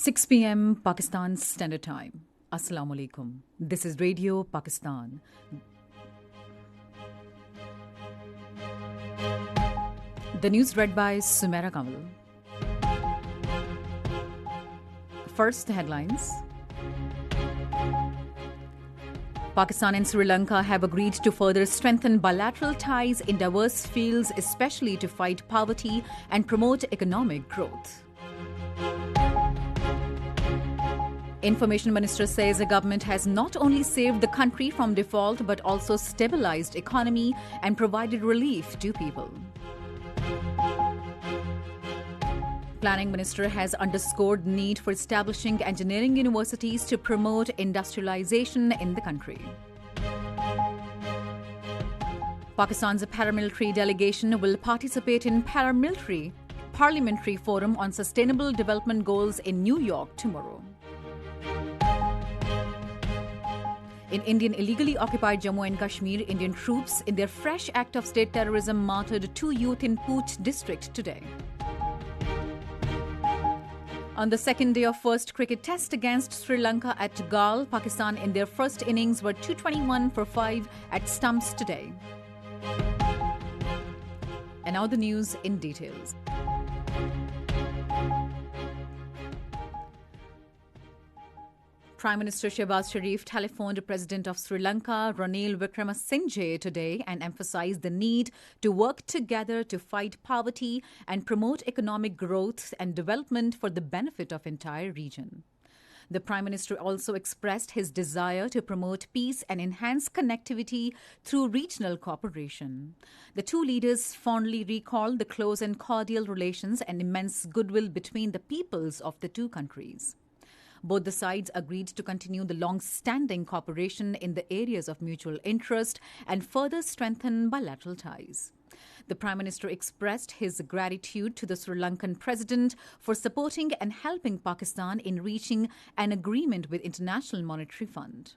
6 p.m. Pakistan Standard Time. Assalamu alaikum. This is Radio Pakistan. The news read by Sumaira Kamal. First, the headlines. Pakistan and Sri Lanka have agreed to further strengthen bilateral ties in diverse fields, especially to fight poverty and promote economic growth. Information Minister says the government has not only saved the country from default but also stabilized economy and provided relief to people. Planning Minister has underscored the need for establishing engineering universities to promote industrialization in the country. Pakistan's paramilitary delegation will participate in Parliamentary Forum on Sustainable Development Goals in New York tomorrow. In Indian illegally occupied Jammu and Kashmir, Indian troops, in their fresh act of state terrorism, martyred 2 youth in Poonch district today. On the second day of first cricket test against Sri Lanka at Galle, Pakistan in their first innings were 221 for 5 at stumps today. And now the news in details. Prime Minister Shehbaz Sharif telephoned the President of Sri Lanka, Ranil Wickremesinghe, today and emphasized the need to work together to fight poverty and promote economic growth and development for the benefit of the entire region. The Prime Minister also expressed his desire to promote peace and enhance connectivity through regional cooperation. The two leaders fondly recalled the close and cordial relations and immense goodwill between the peoples of the two countries. Both the sides agreed to continue the long-standing cooperation in the areas of mutual interest and further strengthen bilateral ties. The Prime Minister expressed his gratitude to the Sri Lankan President for supporting and helping Pakistan in reaching an agreement with International Monetary Fund.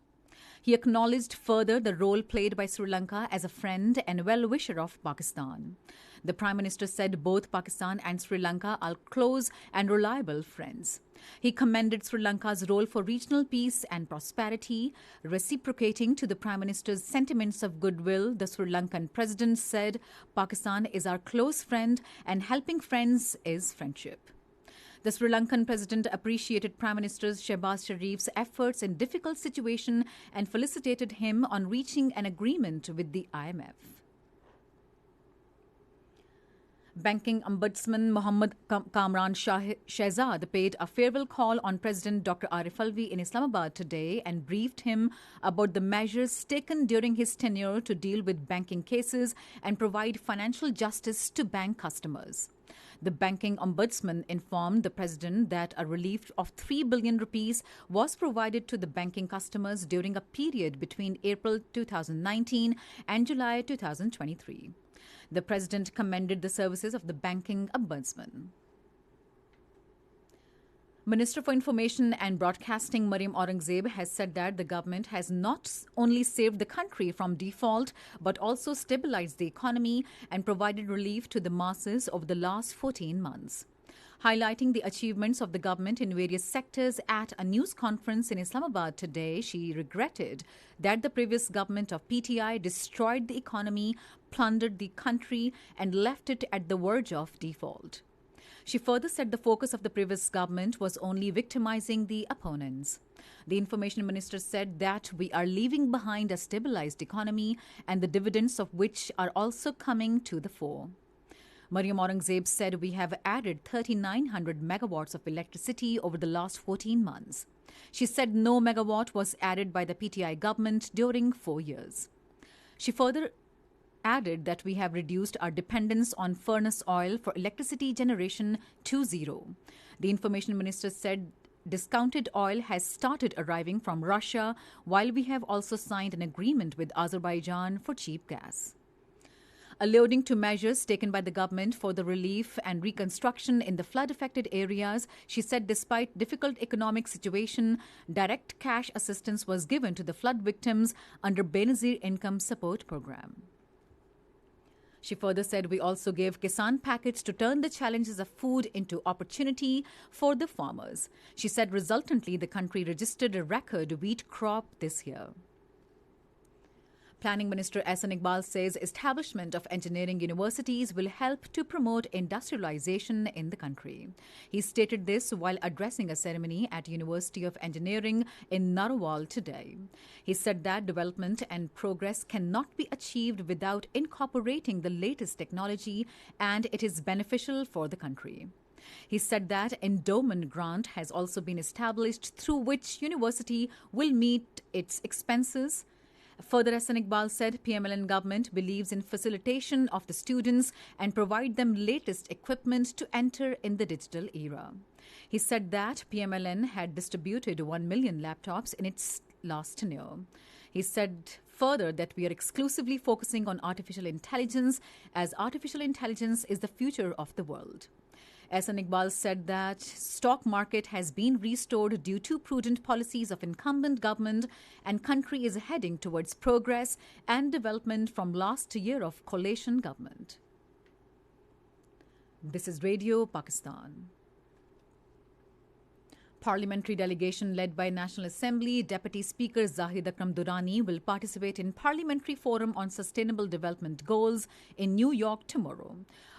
He acknowledged further the role played by Sri Lanka as a friend and well-wisher of Pakistan. The Prime Minister said both Pakistan and Sri Lanka are close and reliable friends. He commended Sri Lanka's role for regional peace and prosperity. Reciprocating to the Prime Minister's sentiments of goodwill, the Sri Lankan President said, "Pakistan is our close friend and helping friends is friendship." The Sri Lankan President appreciated Prime Minister Shehbaz Sharif's efforts in difficult situation and felicitated him on reaching an agreement with the IMF. Banking Ombudsman Mohammad Kamran Shehzad paid a farewell call on President Dr. Arif Alvi in Islamabad today and briefed him about the measures taken during his tenure to deal with banking cases and provide financial justice to bank customers. The Banking Ombudsman informed the President that a relief of 3 billion rupees was provided to the banking customers during a period between April 2019 and July 2023. The President commended the services of the Banking Ombudsman. Minister for Information and Broadcasting Maryam Aurangzeb has said that the government has not only saved the country from default but also stabilized the economy and provided relief to the masses over the last 14 months. Highlighting the achievements of the government in various sectors at a news conference in Islamabad today, she regretted that the previous government of PTI destroyed the economy, plundered the country, and left it at the verge of default. She further said the focus of the previous government was only victimizing the opponents. The Information Minister said that we are leaving behind a stabilized economy and the dividends of which are also coming to the fore. Maryam Aurangzeb said we have added 3,900 megawatts of electricity over the last 14 months. She said no megawatt was added by the PTI government during 4 years. She further added that we have reduced our dependence on furnace oil for electricity generation to zero. The Information Minister said discounted oil has started arriving from Russia, while we have also signed an agreement with Azerbaijan for cheap gas. Alluding to measures taken by the government for the relief and reconstruction in the flood-affected areas, she said despite difficult economic situation, direct cash assistance was given to the flood victims under Benazir Income Support Program. She further said, we also gave Kisan package to turn the challenges of food into opportunity for the farmers. She said, resultantly, the country registered a record wheat crop this year. Planning Minister Ehsan Iqbal says establishment of engineering universities will help to promote industrialization in the country. He stated this while addressing a ceremony at University of Engineering in Narwal today. He said that development and progress cannot be achieved without incorporating the latest technology, and it is beneficial for the country. He said that endowment grant has also been established through which university will meet its expenses. Further, Ehsan Iqbal said PMLN government believes in facilitation of the students and provide them latest equipment to enter in the digital era. He said that PMLN had distributed 1 million laptops in its last tenure. He said further that we are exclusively focusing on artificial intelligence, as artificial intelligence is the future of the world. Ehsan Iqbal said that stock market has been restored due to prudent policies of incumbent government, and country is heading towards progress and development from last year of coalition government. This is Radio Pakistan. Parliamentary delegation led by National Assembly Deputy Speaker Zahid Akram Durrani will participate in Parliamentary Forum on Sustainable Development Goals in New York tomorrow.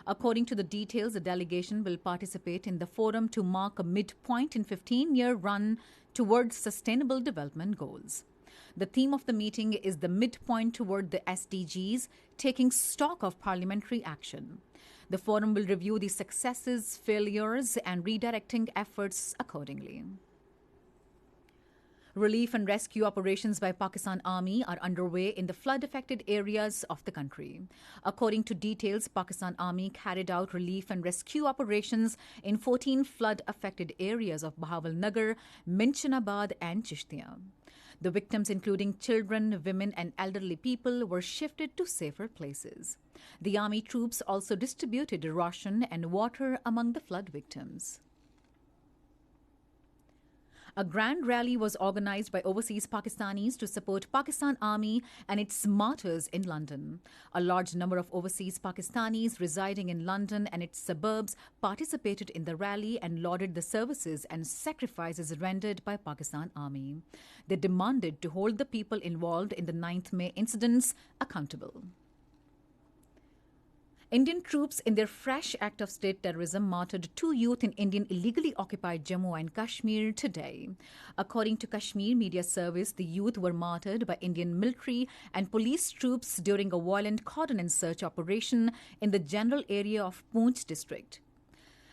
According to the details, the delegation will participate in the forum to mark a midpoint in 15-year run towards sustainable development goals. The theme of the meeting is the midpoint toward the SDGs, taking stock of parliamentary action. The forum will review the successes, failures, and redirecting efforts accordingly. Relief and rescue operations by Pakistan Army are underway in the flood-affected areas of the country. According to details, Pakistan Army carried out relief and rescue operations in 14 flood-affected areas of Bahawalnagar, Minchinabad and Chishtiya. The victims, including children, women and elderly people, were shifted to safer places. The army troops also distributed ration and water among the flood victims. A grand rally was organized by overseas Pakistanis to support Pakistan Army and its martyrs in London. A large number of overseas Pakistanis residing in London and its suburbs participated in the rally and lauded the services and sacrifices rendered by Pakistan Army. They demanded to hold the people involved in the 9th May incidents accountable. Indian troops, in their fresh act of state terrorism, martyred 2 youth in Indian illegally occupied Jammu and Kashmir today. According to Kashmir Media Service, the youth were martyred by Indian military and police troops during a violent cordon and search operation in the general area of Poonch district.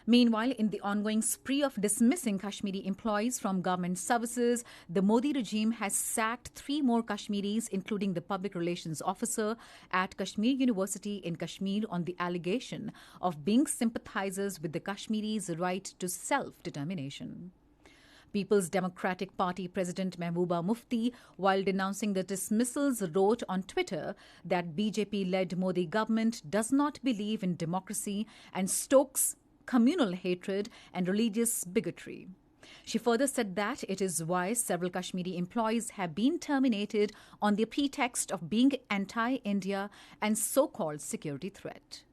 Meanwhile, in the ongoing spree of dismissing Kashmiri employees from government services, the Modi regime has sacked 3 more Kashmiris, including the public relations officer at Kashmir University in Kashmir, on the allegation of being sympathizers with the Kashmiris' right to self-determination. People's Democratic Party President Mehbooba Mufti, while denouncing the dismissals, wrote on Twitter that BJP-led Modi government does not believe in democracy and stokes communal hatred and religious bigotry. She further said that it is why several Kashmiri employees have been terminated on the pretext of being anti-India and so-called security threat.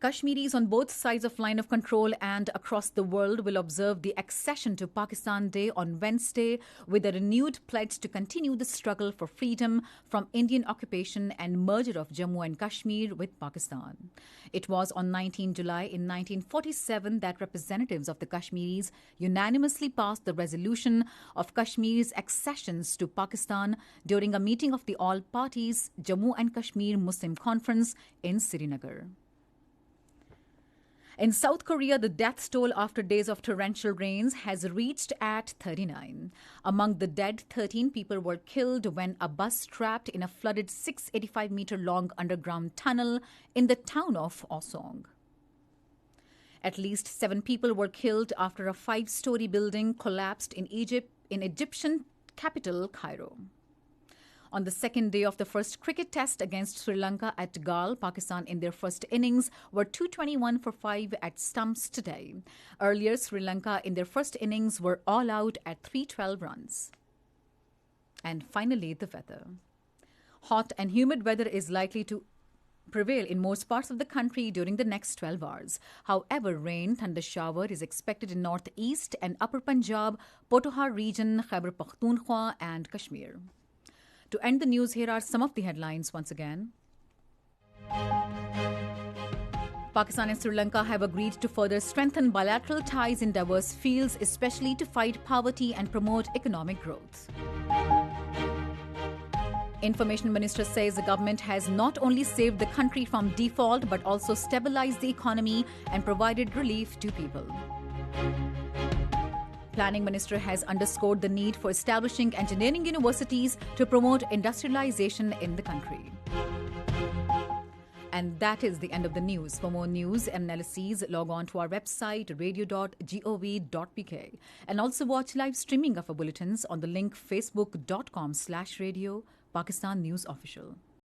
Kashmiris on both sides of line of control and across the world will observe the accession to Pakistan Day on Wednesday with a renewed pledge to continue the struggle for freedom from Indian occupation and merger of Jammu and Kashmir with Pakistan. It was on 19 July in 1947 that representatives of the Kashmiris unanimously passed the resolution of Kashmir's accessions to Pakistan during a meeting of the All Parties Jammu and Kashmir Muslim Conference in Srinagar. In South Korea, the death toll after days of torrential rains has reached at 39. Among the dead, 13 people were killed when a bus trapped in a flooded 685-meter-long underground tunnel in the town of Osong. At least 7 people were killed after a 5-story building collapsed in Egyptian capital, Cairo. On the second day of the first cricket test against Sri Lanka at Galle, Pakistan in their first innings were 221 for 5 at stumps today. Earlier, Sri Lanka in their first innings were all out at 312 runs. And finally, the weather. Hot and humid weather is likely to prevail in most parts of the country during the next 12 hours. However, rain, thunder shower is expected in northeast and upper Punjab, Potohar region, Khyber Pakhtunkhwa and Kashmir. To end the news, here are some of the headlines once again. Pakistan and Sri Lanka have agreed to further strengthen bilateral ties in diverse fields, especially to fight poverty and promote economic growth. Information Minister says the government has not only saved the country from default but also stabilized the economy and provided relief to people. Planning Minister has underscored the need for establishing engineering universities to promote industrialization in the country. And that is the end of the news. For more news and analyses, log on to our website, radio.gov.pk. And also watch live streaming of our bulletins on the link facebook.com/radio Pakistan News Official.